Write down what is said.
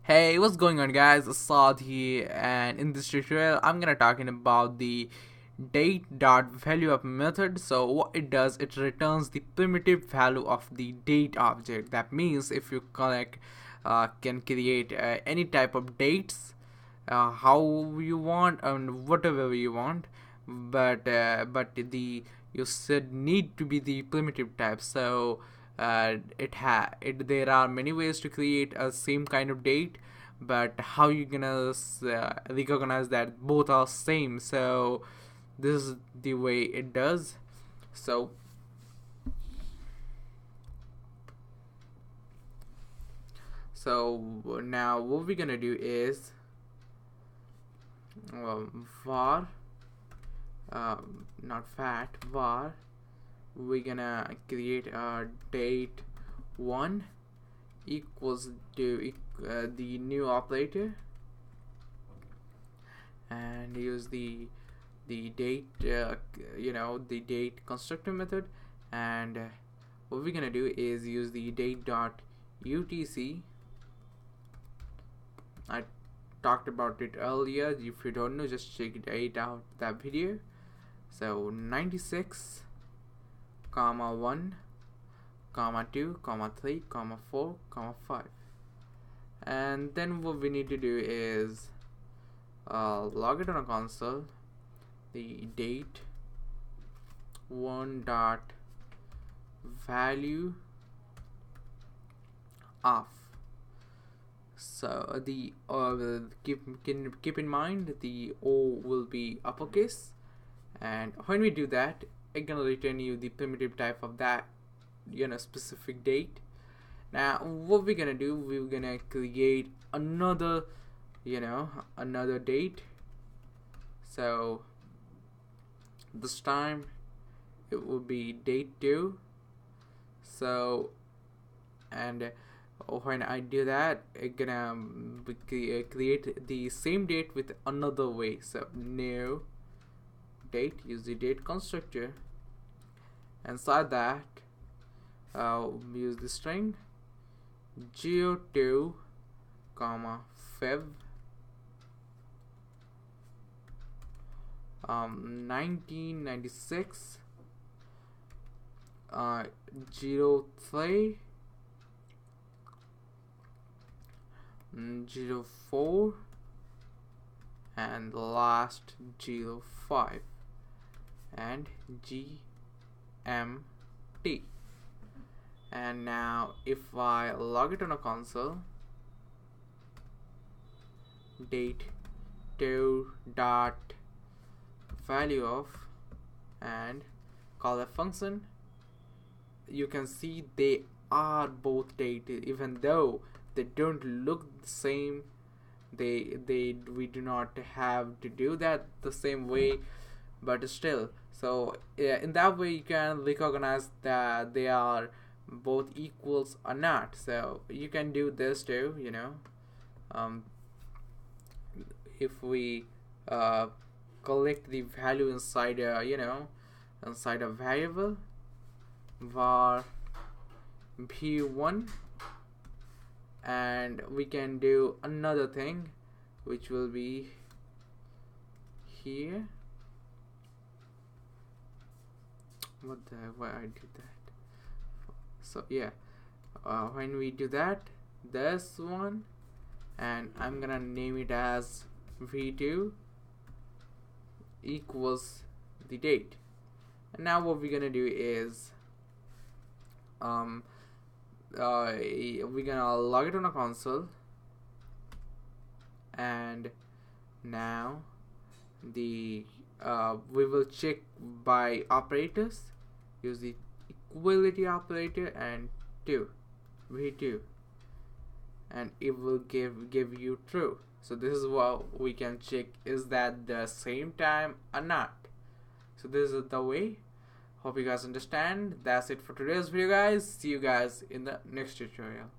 Hey, what's going on, guys? Assad here, and in this tutorial I'm gonna talking about the Date.valueOf method. So what it does, it returns the primitive value of the date object. That means if you can create any type of dates, how you want and whatever you want, but the you said need to be the primitive type. So there are many ways to create a same kind of date, but how you gonna recognize that both are same? So this is the way it does. So now what we're gonna do is var not fat var, we're gonna create a date 1 equals to the new operator, and use the date the date constructor method. And what we're gonna do is use the date.utc. I talked about it earlier. If you don't know, just check it out, that video. So 96 comma 1 comma 2 comma 3 comma 4 comma 5, and then what we need to do is log it on a console, the date 1 dot value of. So the keep in mind the O will be uppercase, and when we do that, it's gonna return you the primitive type of that specific date. Now what we're gonna do, we're gonna create another another date. So this time it will be date 2. So and when I do that, it's gonna create the same date with another way. So new date, use the date constructor. Inside that, use the string geo2 comma feb 1996 03 04 and last 05 and GMT. And now if I log it on a console, date 2 dot value of, and call a function, you can see they are both dated, even though they don't look the same. We do not have to do that the same way, but still. So yeah, in that way you can recognize that they are both equals or not. So you can do this too, if we collect the value inside inside a variable var v1, and we can do another thing which will be here. Why I did that? So yeah, when we do that, this one, and I'm gonna name it as v2 equals the date. And now what we're gonna do is we're gonna log it on a console, and now the we will check by operators, use the equality operator and v2, and it will give you true. So this is what we can check, is that the same time or not. So this is the way. Hope you guys understand. That's it for today's video, guys. See you guys in the next tutorial.